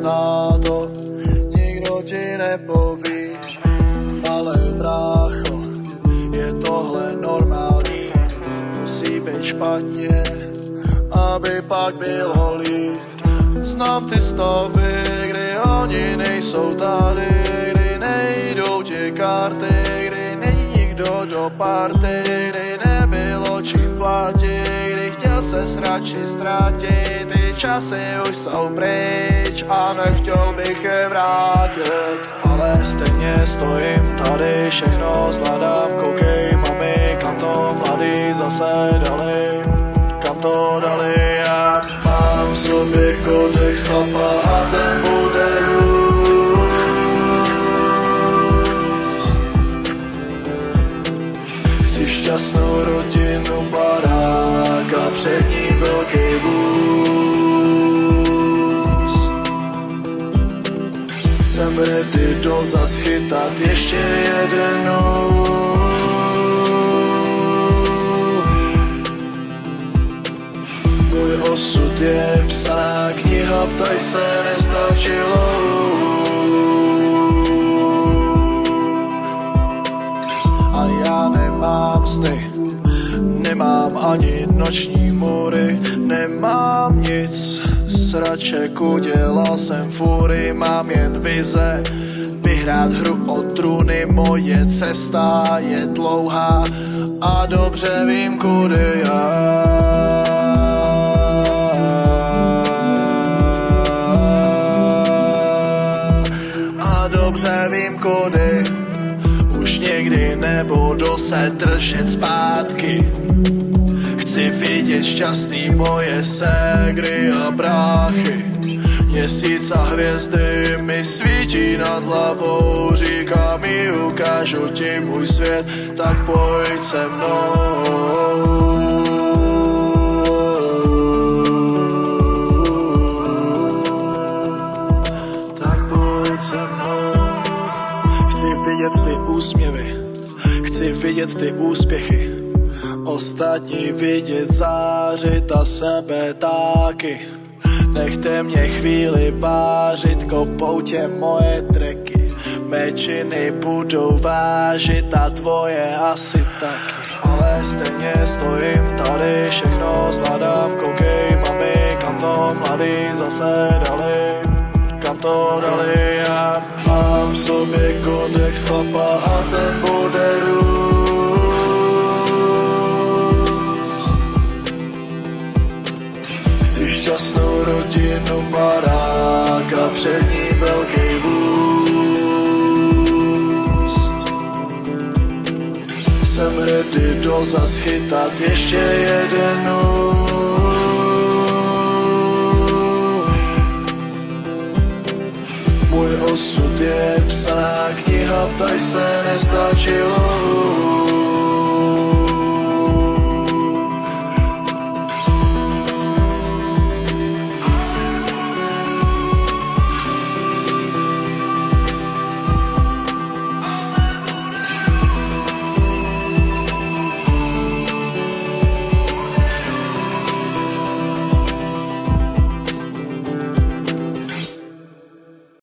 nezná to, nikdo ti nepoví. Ale brácho, je tohle normální, musí být špatně, aby pak bylo líp. Znám ty stavy, kdy oni nejsou tady, kdy nejdou ti karty, kdy není nikdo do party, kdy nebylo čím platit, kdy chtěl se radši ztratit, ty časy už jsou pryč a nechtěl bych je vrátit. Ale stejně stojím tady, všechno zvládám, koukej mami, kam to mladý zase dali, kam to dali. Já mám v sobě kodex chlapa a ten bude růst. Chci šťastnou rodinu, barák a před ní velký vůz. Jsem ready do zas chytat ještě jeden nůž. Můj osud je psaná kniha, ptaj se nestačilo. A já nemám sny, nemám ani noční můry, nemám nic, sraček udělal jsem fůry, mám jen vize, vyhrát hru o trůny, moje cesta je dlouhá a dobře vím, kudy já. Dobře vím, kudy, už někdy nebudu se držet zpátky. Chci vidět šťastný moje ségry a bráchy. Měsíc a hvězdy mi svítí nad hlavou, říká mi, ukážu ti můj svět, tak pojď se mnou. Chci vidět ty úsměvy, chci vidět ty úspěchy, ostatní vidět zářit a sebe taky. Nechte mě chvíli vážit, kopou tě moje treky, mé činy budou vážit a tvoje asi taky. Ale stejně stojím tady, všechno zvládám, koukej mami, kam to mladý zase dali, kam to dali. Já mám v sobě kodex chlapa a ten bude růst. Chci šťastnou rodinu, barák a před ní velký vůz. Jsem ready do zas chytat ještě jeden nůž. Můj osud je psaná kniha, ptaj se nestačilo.